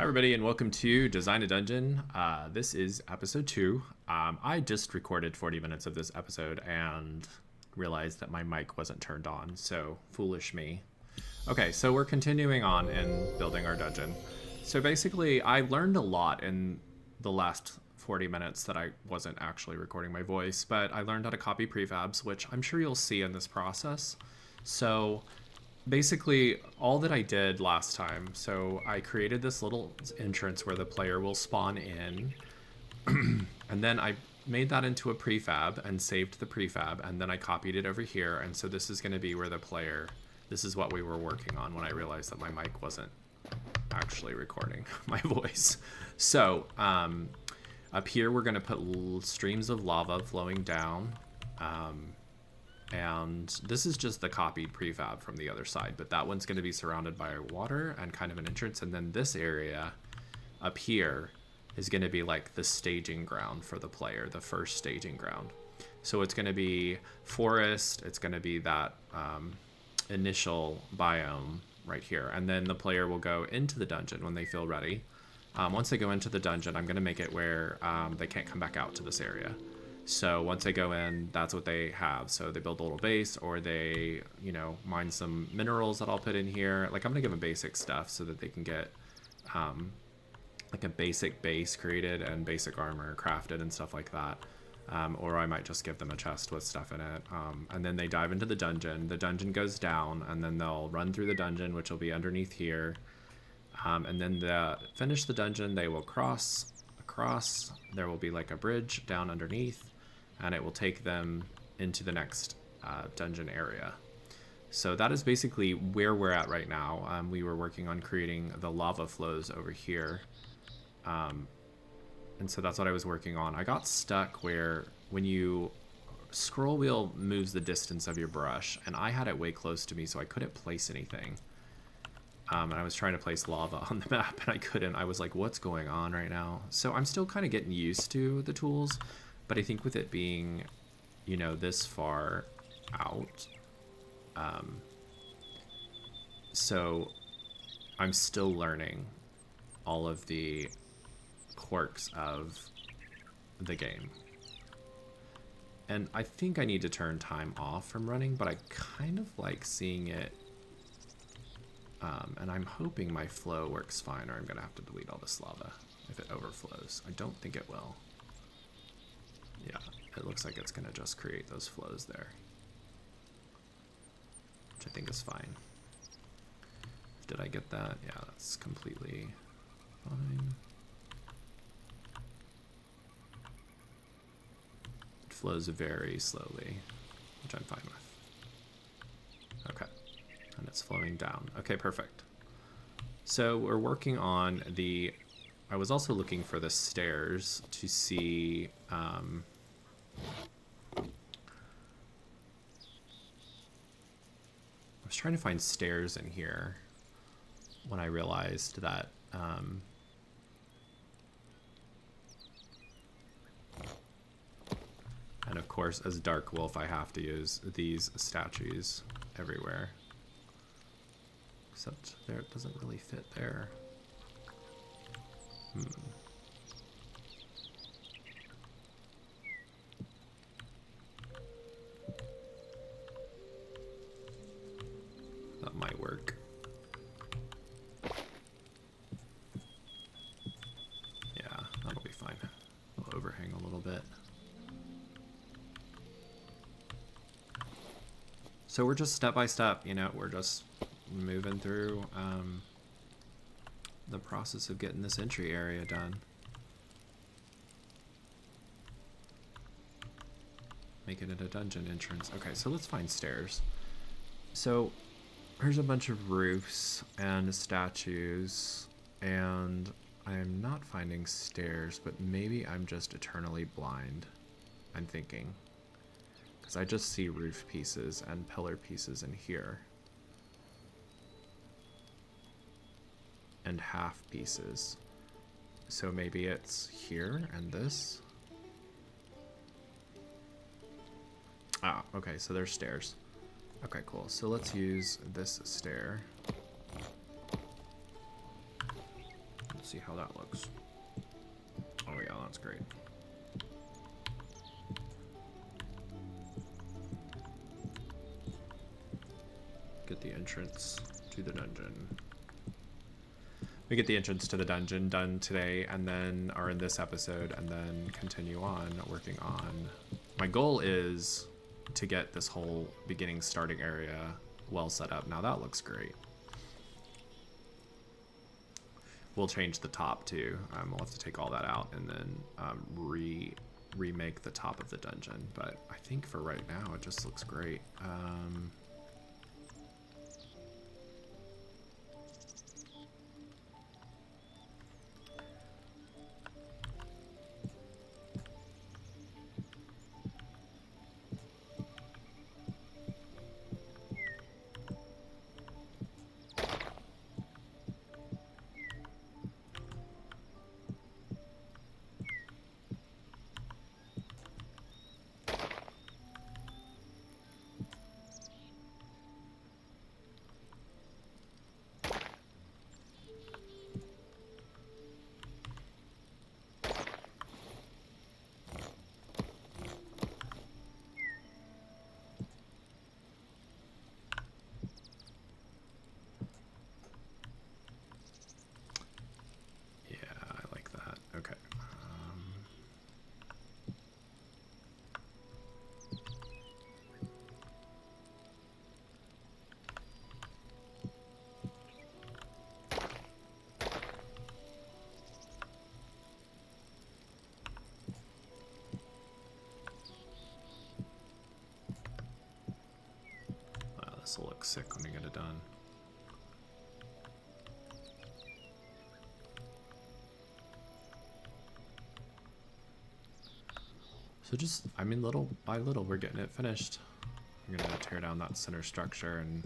Everybody, and welcome to Design a Dungeon. This is episode 2. I just recorded 40 minutes of this episode and realized that my mic wasn't turned on, so foolish me. Okay, so we're continuing on in building our dungeon. So basically, I learned a lot in the last 40 minutes that I wasn't actually recording my voice, but I learned how to copy prefabs, which I'm sure you'll see in this process. So basically all that I did last time, so I created this little entrance where the player will spawn in, and then I made that into a prefab and saved the prefab, and then I copied it over here, and so this is going to be where the player, this is what we were working on when I realized that my mic wasn't actually recording my voice. So up here we're going to put streams of lava flowing down, and this is just the copied prefab from the other side, but that one's going to be surrounded by water and kind of an entrance, and then this area up here is going to be like the staging ground for the player, the first staging ground. So it's going to be forest, it's going to be that initial biome right here, and then the player will go into the dungeon when they feel ready. Once they go into the dungeon, I'm going to make it where they can't come back out to this area. So once they go in, that's what they have. So they build a little base, or they, you know, mine some minerals that I'll put in here. Like, I'm gonna give them basic stuff so that they can get like a basic base created and basic armor crafted and stuff like that. Or I might just give them a chest with stuff in it. And then they dive into the dungeon. The dungeon goes down, and then they'll run through the dungeon, which will be underneath here. And then finish the dungeon, they will cross across. There will be like a bridge down underneath, and it will take them into the next dungeon area. So that is basically where we're at right now. We were working on creating the lava flows over here. And so that's what I was working on. I got stuck where when you scroll wheel moves the distance of your brush, and I had it way close to me, so I couldn't place anything. And I was trying to place lava on the map, and I couldn't. I was like, what's going on right now? So I'm still kind of getting used to the tools, but I think with it being, you know, this far out, so I'm still learning all of the quirks of the game. And I think I need to turn time off from running, but I kind of like seeing it. And I'm hoping my flow works fine, or I'm going to have to delete all this lava if it overflows. I don't think it will. Yeah, it looks like it's going to just create those flows there, which I think is fine. Did I get that? Yeah, that's completely fine. It flows very slowly, which I'm fine with. Okay. And it's flowing down. Okay, perfect. So we're working on the, I was also looking for the stairs to see, I was trying to find stairs in here when I realized that, and of course, as Dark Wolf, I have to use these statues everywhere. Except there, it doesn't really fit there. That might work. Yeah, that'll be fine. I'll overhang a little bit. So we're just step by step, you know, we're just moving through the process of getting this entry area done. Make it a dungeon entrance. Okay, so let's find stairs. So here's a bunch of roofs and statues, and I'm not finding stairs, but maybe I'm just eternally blind, I'm thinking. Because I just see roof pieces and pillar pieces in here. And half pieces. So maybe it's here and this. Ah, okay, so there's stairs. Okay, cool. So let's use this stair. Let's see how that looks. Oh yeah, that's great. Get the entrance to the dungeon. We get the entrance to the dungeon done today, and then, or in this episode, and then continue on working on. My goal is to get this whole beginning starting area well set up. Now that looks great. We'll change the top too. We'll have to take all that out and then remake the top of the dungeon. But I think for right now, it just looks great. This will look sick when we get it done. So just, I mean, little by little, we're getting it finished. I'm gonna tear down that center structure and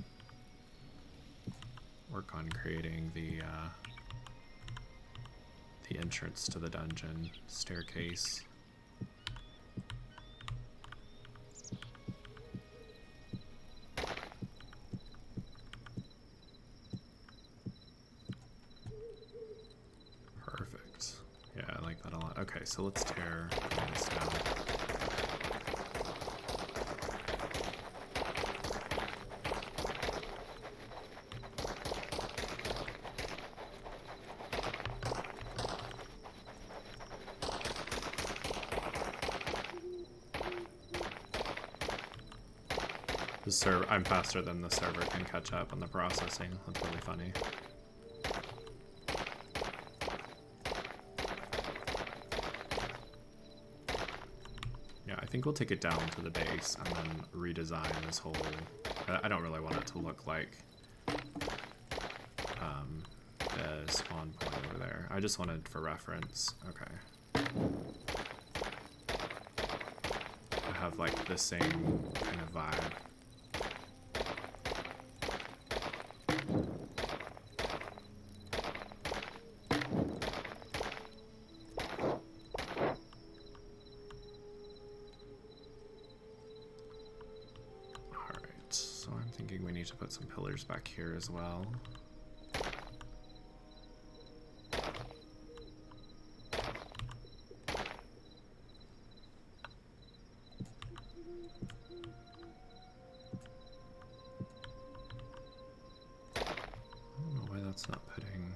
work on creating the entrance to the dungeon staircase. Okay, so let's tear this down. The server, I'm faster than the server can catch up on the processing. That's really funny. I think we'll take it down to the base and then redesign this whole... I don't really want it to look like the spawn point over there. I just wanted for reference. Okay. I have like the same kind of vibe. To put some pillars back here as well. I don't know why that's not putting...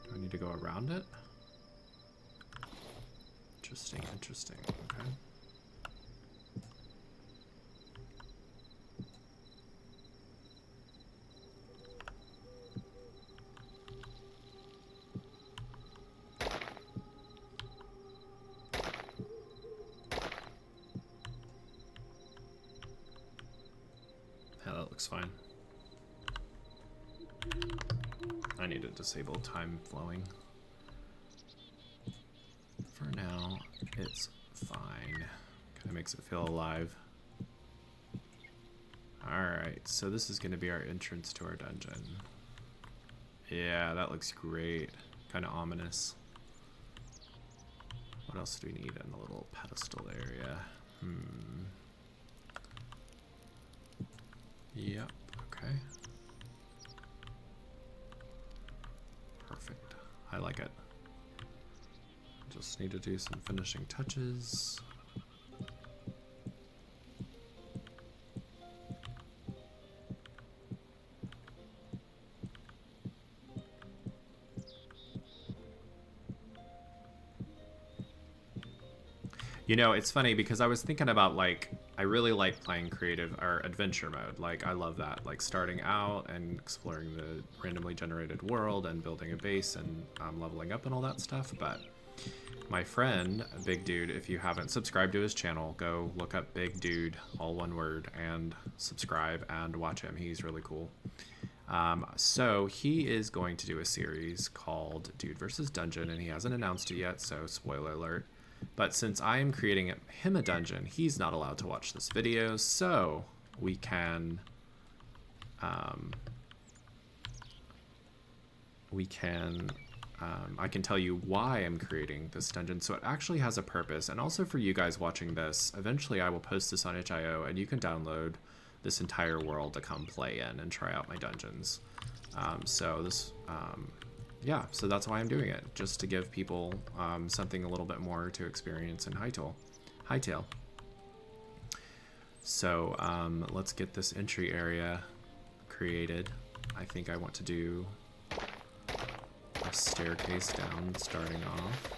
Do I need to go around it? Interesting, interesting. Okay. Fine. I need to disable time flowing. For now, it's fine. Kind of makes it feel alive. Alright, so this is going to be our entrance to our dungeon. Yeah, that looks great. Kind of ominous. What else do we need in the little pedestal area? Yep, okay. I like it. Just need to do some finishing touches. You know, it's funny because I was thinking about, like, I really like playing creative or adventure mode. Like, I love that. Like, starting out and exploring the randomly generated world and building a base and leveling up and all that stuff. But my friend, Big Dude, if you haven't subscribed to his channel, go look up Big Dude, all one word, and subscribe and watch him. He's really cool. So he is going to do a series called Dude versus Dungeon, and he hasn't announced it yet, so spoiler alert. But since I am creating him a dungeon, he's not allowed to watch this video, so we can I can tell you why I'm creating this dungeon. So it actually has a purpose, and also for you guys watching this, eventually I will post this on itch.io, and you can download this entire world to come play in and try out my dungeons. Yeah, so that's why I'm doing it, just to give people something a little bit more to experience in Hytale. So let's get this entry area created. I think I want to do a staircase down starting off.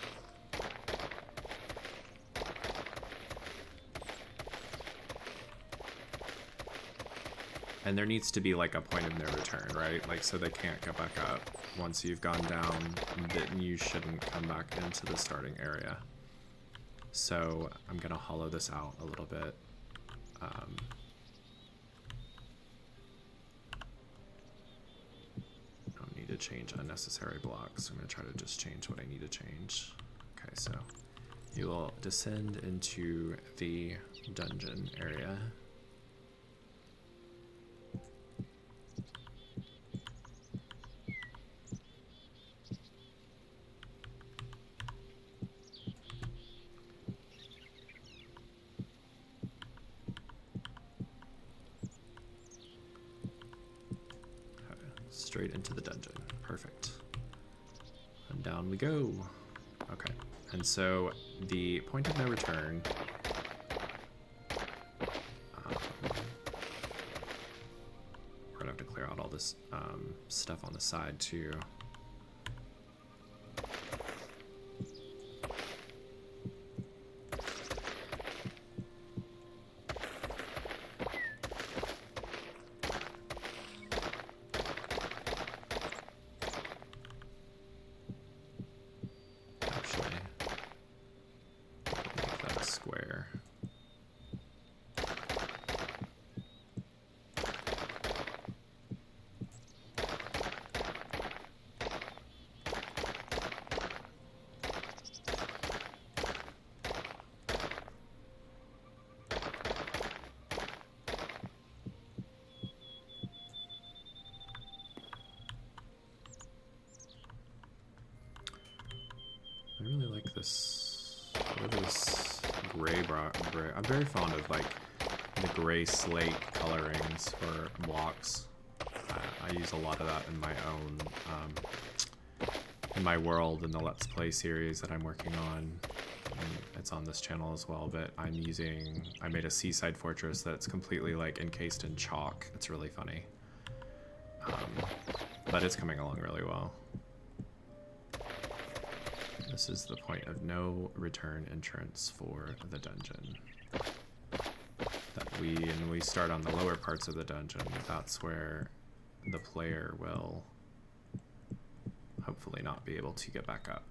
And there needs to be like a point of no return, right? Like, so they can't go back up. Once you've gone down, then you shouldn't come back into the starting area. So I'm gonna hollow this out a little bit. Don't need to change unnecessary blocks. I'm gonna try to just change what I need to change. Okay, so you will descend into the dungeon area. Straight into the dungeon. Perfect. And down we go. Okay. And so the point of no return. We're gonna have to clear out all this stuff on the side too. I really like this. I love this gray. I'm very fond of like the gray slate colorings for blocks. I use a lot of that in my own, in my world in the Let's Play series that I'm working on. And it's on this channel as well, but I made a seaside fortress that's completely like encased in chalk. It's really funny. But it's coming along really well. This is the point of no return entrance for the dungeon. When we start on the lower parts of the dungeon, that's where the player will hopefully not be able to get back up.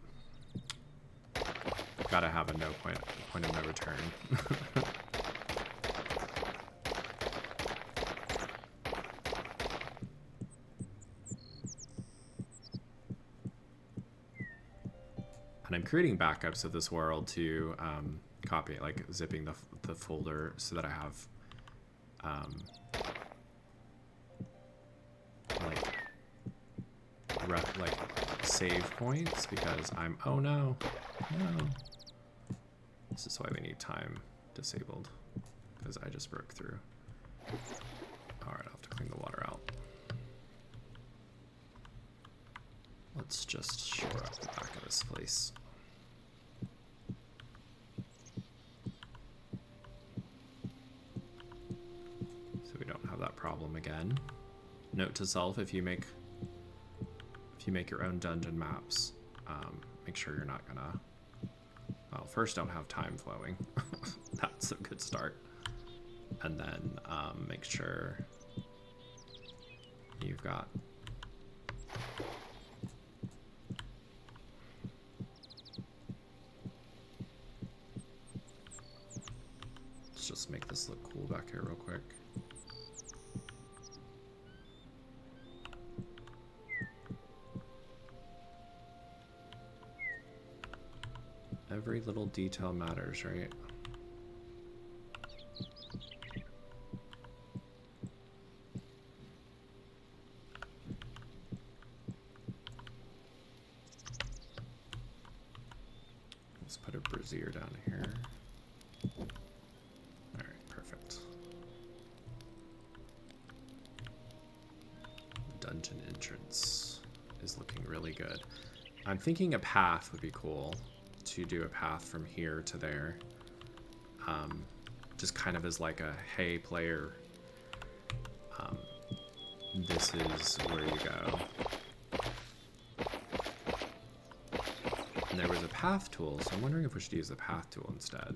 Gotta have a point of no return. And I'm creating backups of this world to copy it, like zipping the folder so that I have like save points, because oh no. This is why we need time disabled, because I just broke through. All right, I'll have to clean the water out. Let's just show up the back of this place. So we don't have that problem again. Note to self, if you make your own dungeon maps, make sure you're not gonna, well, first don't have time flowing. That's a good start. And then make sure you've got let's just make this look cool back here real quick. Every little detail matters, right? Let's put a brazier down here. All right, perfect. Dungeon entrance is looking really good. I'm thinking a path would be cool. To do a path from here to there, just kind of as like a hey player, this is where you go. And there was a path tool, so I'm wondering if we should use the path tool instead.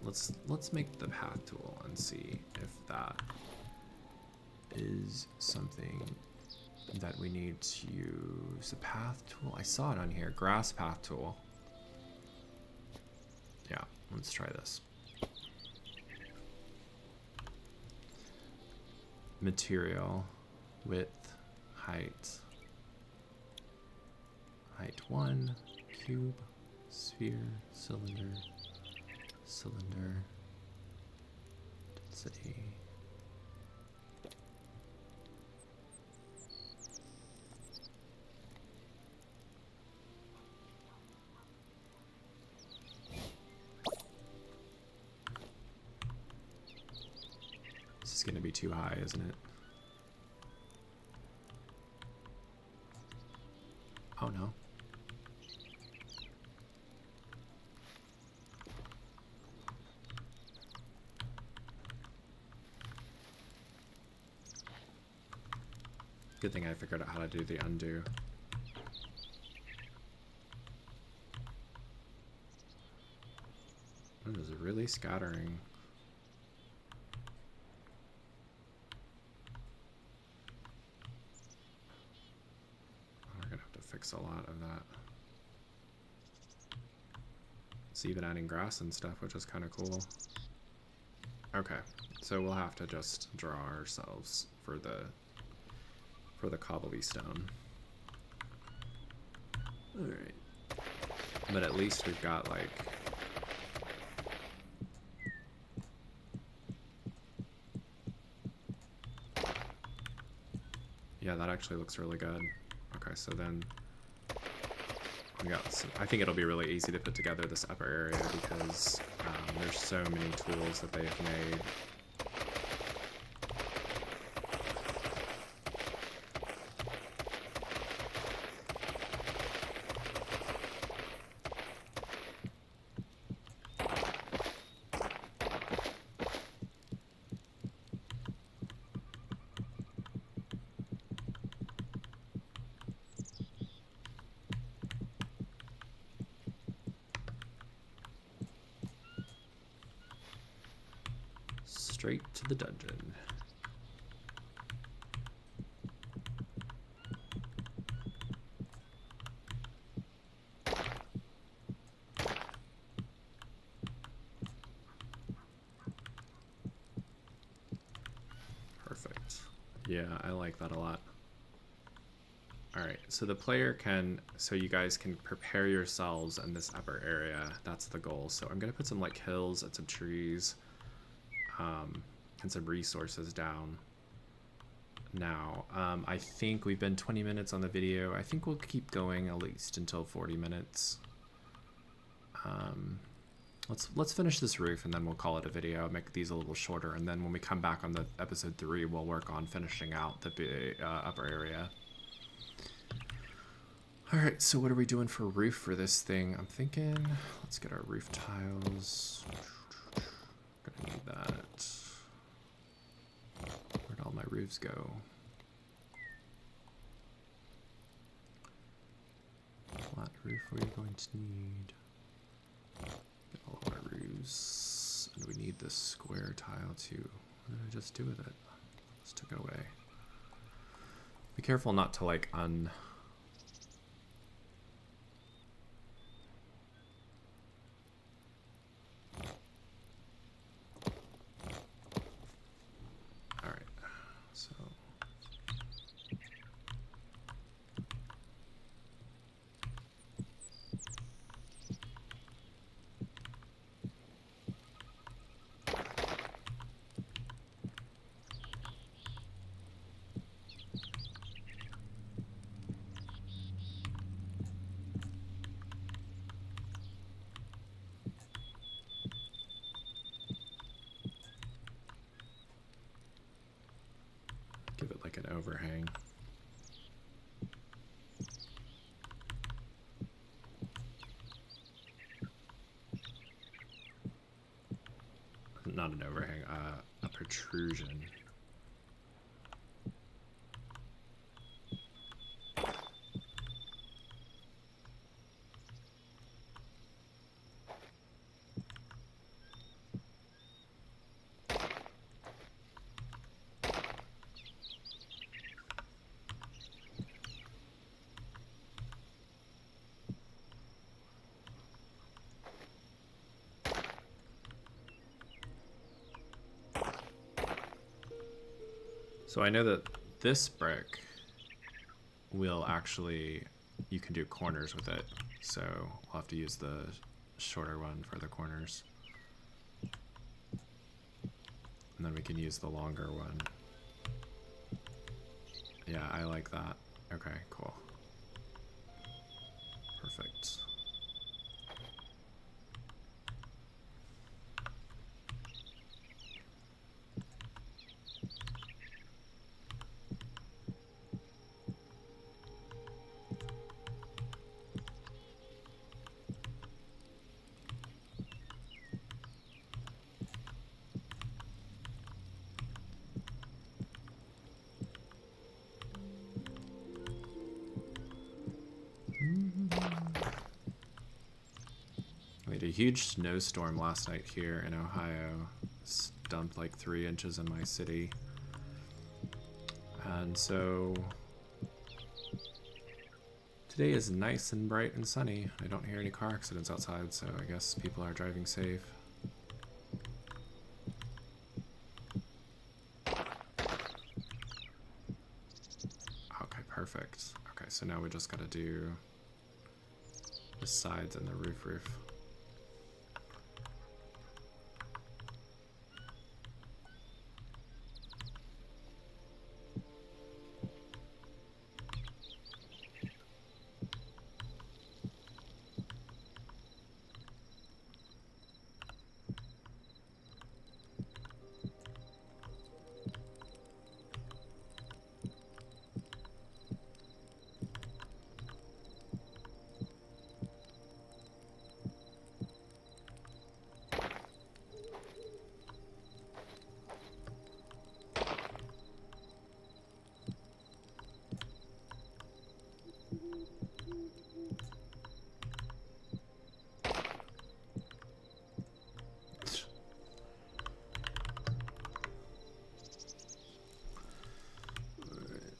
Let's make the path tool and see if that is something that we need to use. The path tool, I saw it on here, grass path tool. Yeah, let's try this. Material, width, height. Height 1, cube, sphere, cylinder, cylinder, density. This is going to be too high, isn't it? Oh no. Good thing I figured out how to do the undo. It is really scattering. We're gonna have to fix a lot of that. It's even adding grass and stuff, which is kind of cool. Okay, so we'll have to just draw ourselves for the cobblestone. All right, but at least we've got like yeah, that actually looks really good. Okay, so then we got some, I think it'll be really easy to put together this upper area because there's so many tools that they've made. Straight to the dungeon. Perfect. Yeah, I like that a lot. Alright, so the player can, so you guys can prepare yourselves in this upper area. That's the goal. So I'm going to put some like hills and some trees. And some resources down now. I think we've been 20 minutes on the video. I think we'll keep going at least until 40 minutes. Let's finish this roof and then we'll call it a video. Make these a little shorter, and then when we come back on the episode 3, we'll work on finishing out the upper area. All right, so what are we doing for roof for this thing? I'm thinking, let's get our roof tiles. Gonna need that. Where'd all my roofs go? Flat roof, what are you going to need? Get all of our roofs. And we need this square tile too. What did I just do with it? Just took it away. Be careful not to like Alright, so give it like an overhang. Not an overhang, a protrusion. So I know that this brick will actually, you can do corners with it. So we'll have to use the shorter one for the corners. And then we can use the longer one. Yeah, I like that. Okay, cool. Perfect. We had a huge snowstorm last night here in Ohio. It's dumped like 3 inches in my city. And so today is nice and bright and sunny. I don't hear any car accidents outside, so I guess people are driving safe. Okay, perfect. Okay, so now we just gotta do the sides and the roof.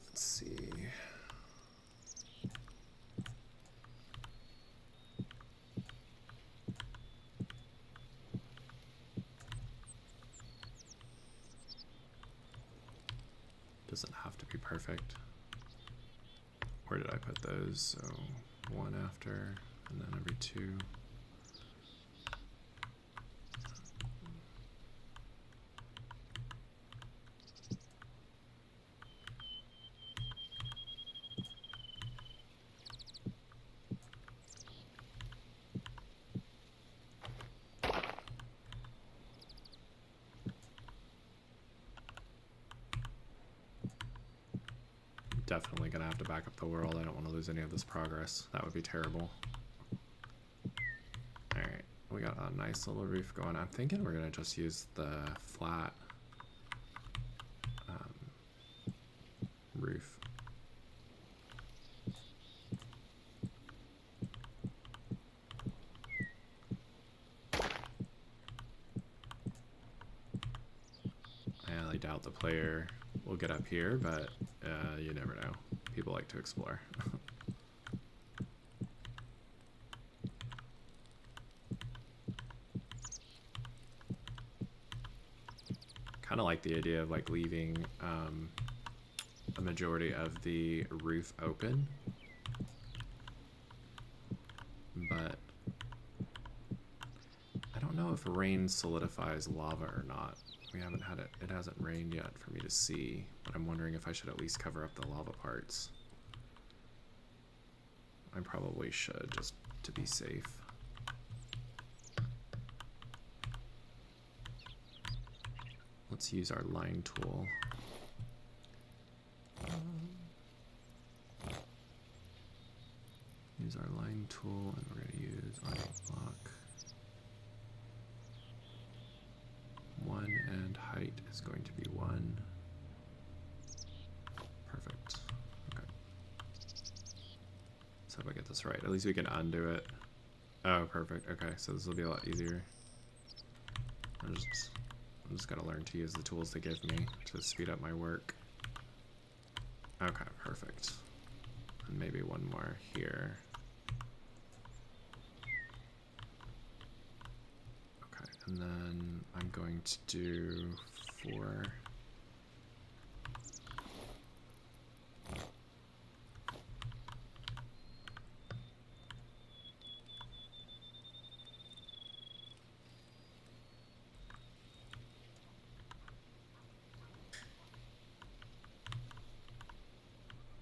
Let's see. Doesn't have to be perfect. Where did I put those? So one after, and then every 2. definitely gonna have to back up the world. I don't want to lose any of this progress. That would be terrible. Alright, we got a nice little roof going. I'm thinking we're gonna just use the flat roof. I highly doubt the player will get up here, but you never know. People like to explore. Kind of like the idea of like leaving a majority of the roof open, but I don't know if rain solidifies lava or not. We haven't had it. It hasn't rained yet for me to see, but I'm wondering if I should at least cover up the lava parts. I probably should, just to be safe. Let's use our line tool. Use our line tool, and we're going to use our block. 1 and height is going to be 1. Perfect. Okay. Let's hope I get this right. At least we can undo it. Oh, perfect. Okay, so this will be a lot easier. I'm just gonna learn to use the tools they give me to speed up my work. Okay, perfect. And maybe one more here. Okay, and then I'm going to do 4.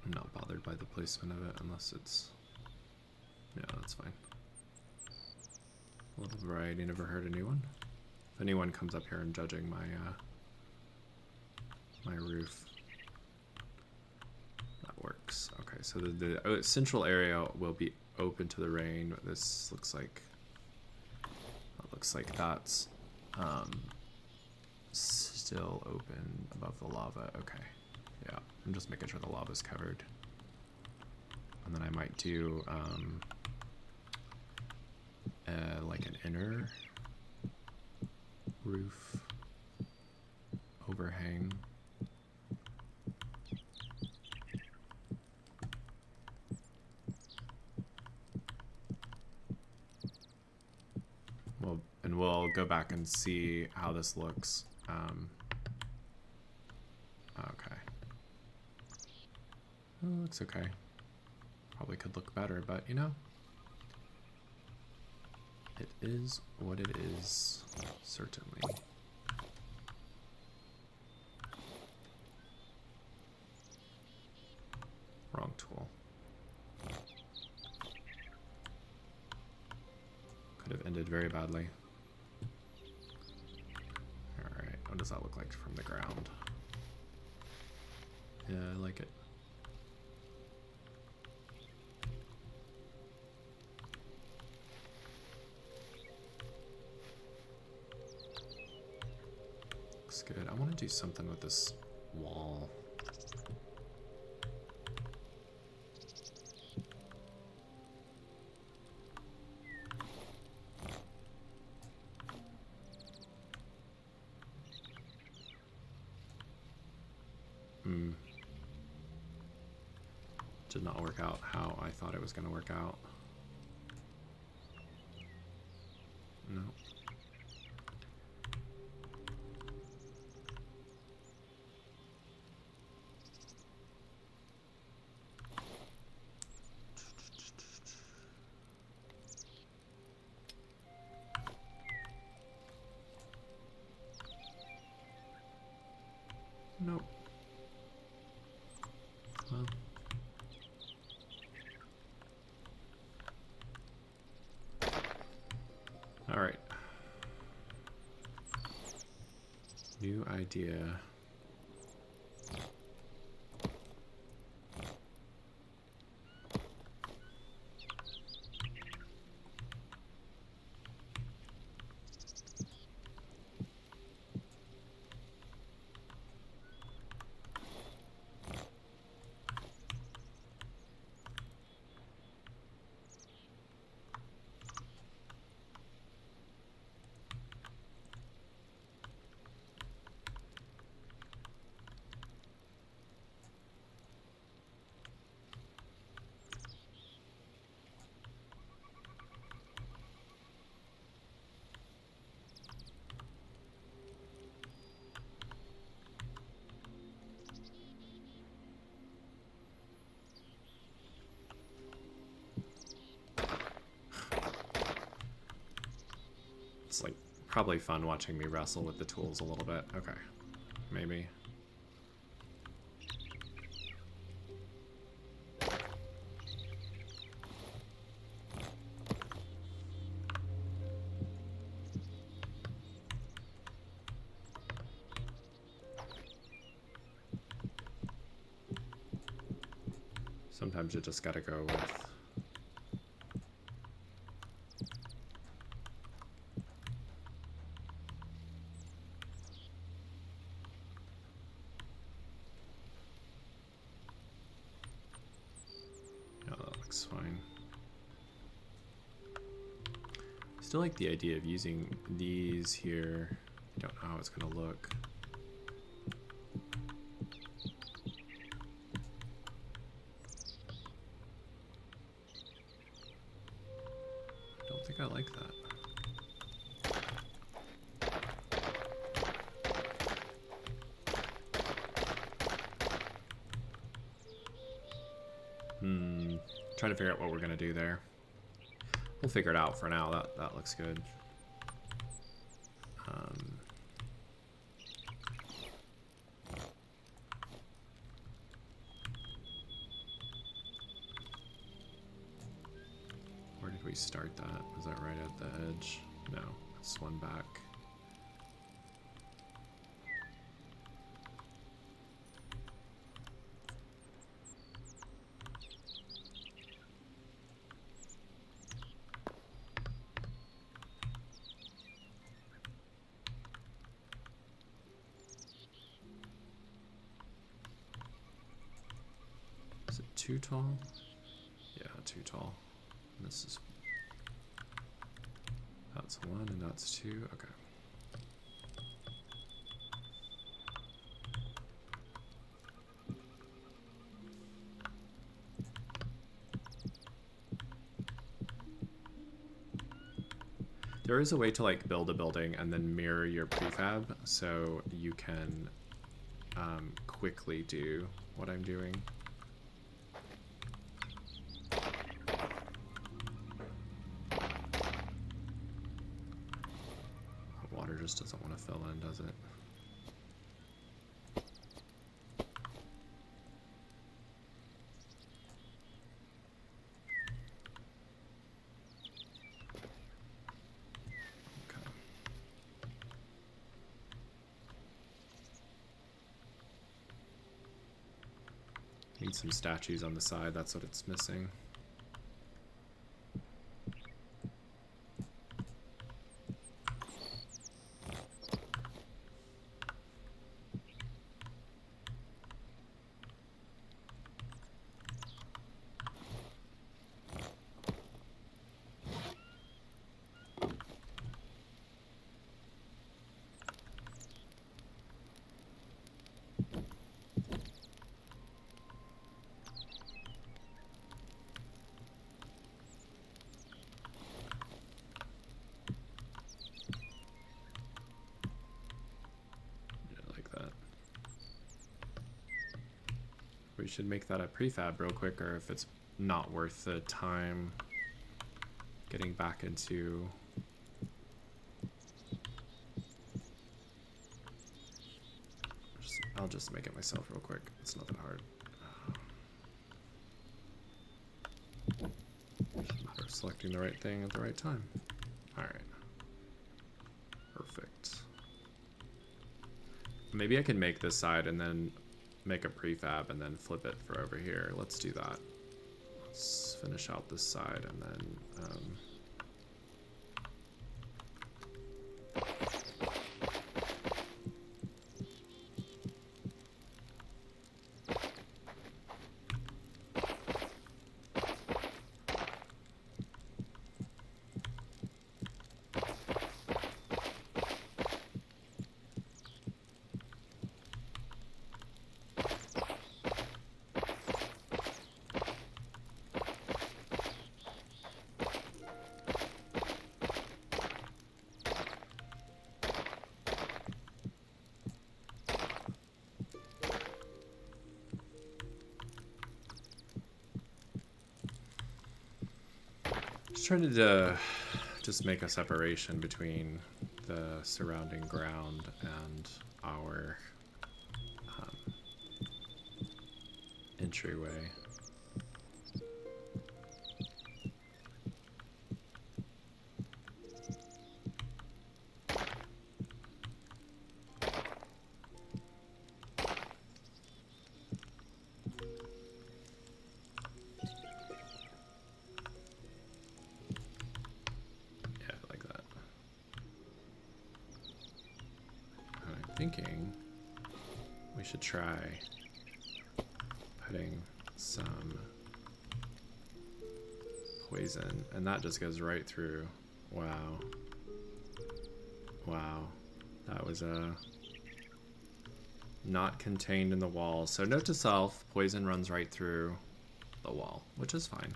I'm not bothered by the placement of it unless it's... Yeah, that's fine. A little variety never hurt anyone. If anyone comes up here and judging my my roof, that works. Okay, so the central area will be open to the rain, but this looks like that's still open above the lava. Okay, yeah, I'm just making sure the lava's covered, and then I might do like an inner roof overhang. Well, and we'll go back and see how this looks. Okay. Well, looks okay. Probably could look better, but you know, it is what it is, certainly. Wrong tool. Could have ended very badly. Alright, what does that look like from the ground? Yeah, I like it. Looks good. I want to do something with this wall. Did not work out how I thought it was going to work out. No. Nope. Well. All right. New idea. It's like probably fun watching me wrestle with the tools a little bit. Okay, maybe. Sometimes you just gotta go with... Yeah, that looks fine. Still like the idea of using these here. I don't know how it's gonna look. I like that. Trying to figure out what we're gonna do there. We'll figure it out for now. That looks good. Where did we start that? Was that right at the edge? No, it's one back. Is it too tall? Yeah, too tall. And this is... That's one and that's two. Okay. There is a way to like build a building and then mirror your prefab so you can quickly do what I'm doing. Water just doesn't want to fill in, does it? Need some statues on the side, that's what it's missing. We should make that a prefab real quick, or if it's not worth the time getting back into... I'll just make it myself real quick. It's not that hard. We're selecting the right thing at the right time. Alright. Perfect. Maybe I can make this side and then make a prefab and then flip it for over here. Let's do that. Let's finish out this side and then trying to just make a separation between the surrounding ground and our entryway. Thinking we should try putting some poison, and that just goes right through. Wow. Wow. That was not contained in the wall. So note to self, poison runs right through the wall, which is fine.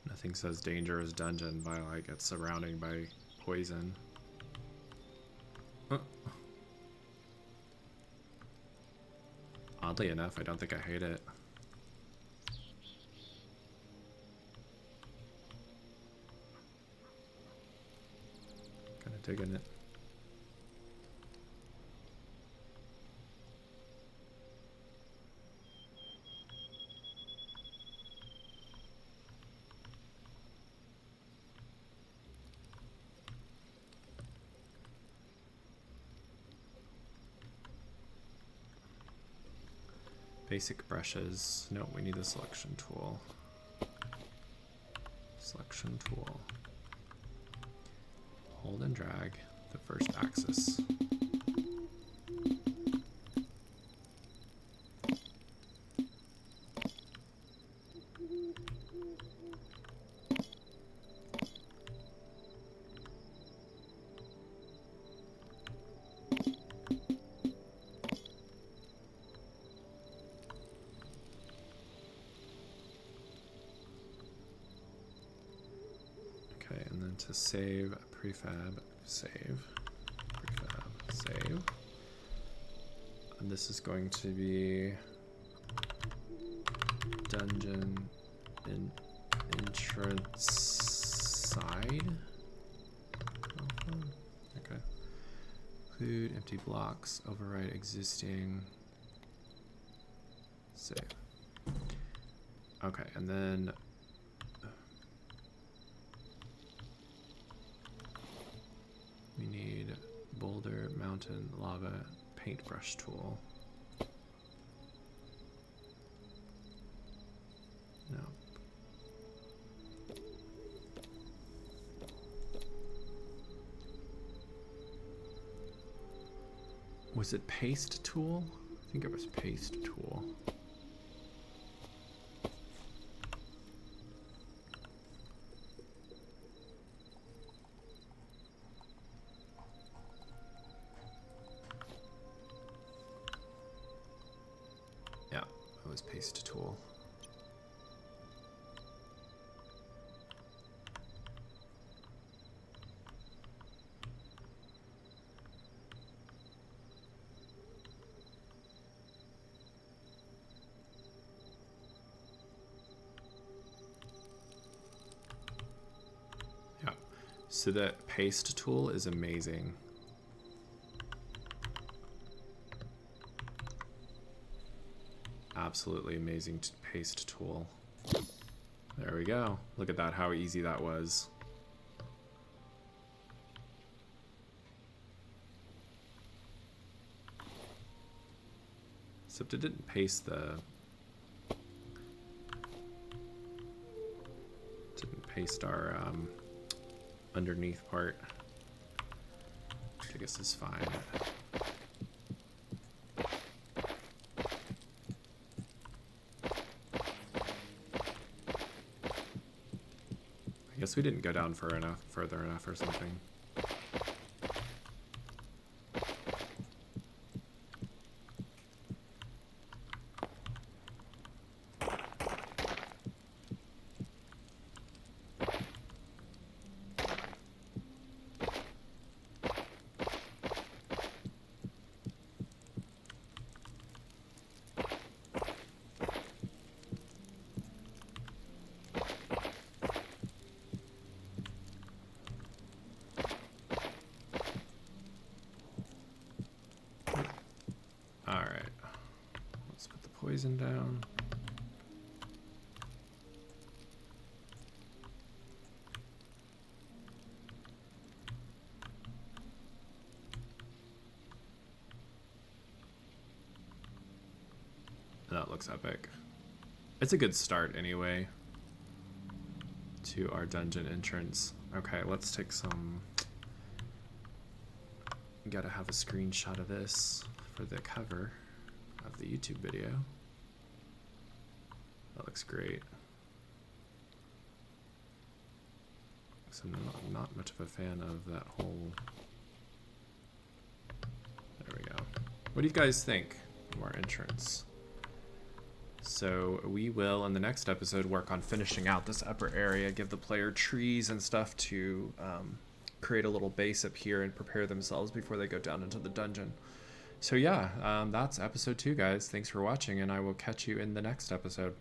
Nothing says dangerous dungeon by like it's surrounded by poison. Oddly enough, I don't think I hate it. Kind of digging it. Basic brushes. No, we need the selection tool. Selection tool. Hold and drag the first axis. To save prefab, save, prefab, save. And this is going to be dungeon entrance side. Okay. Include empty blocks, override existing, save. Okay, and then we need boulder, mountain, lava, paintbrush tool. No. Was it paste tool? I think it was paste tool. Paste tool. Yeah. So that paste tool is amazing. Absolutely amazing paste tool. There we go. Look at that, how easy that was. Except it didn't paste our underneath part, which I guess is fine. Unless we didn't go down further enough or something. Alright. Let's put the poison down. That looks epic. It's a good start anyway to our dungeon entrance. Okay, let's take some... Gotta have a screenshot of this for the cover of the YouTube video. That looks great. So I'm not much of a fan of that whole... There we go. What do you guys think of our entrance? So we will, in the next episode, work on finishing out this upper area, give the player trees and stuff to create a little base up here and prepare themselves before they go down into the dungeon. So yeah, that's episode 2, guys. Thanks for watching, and I will catch you in the next episode.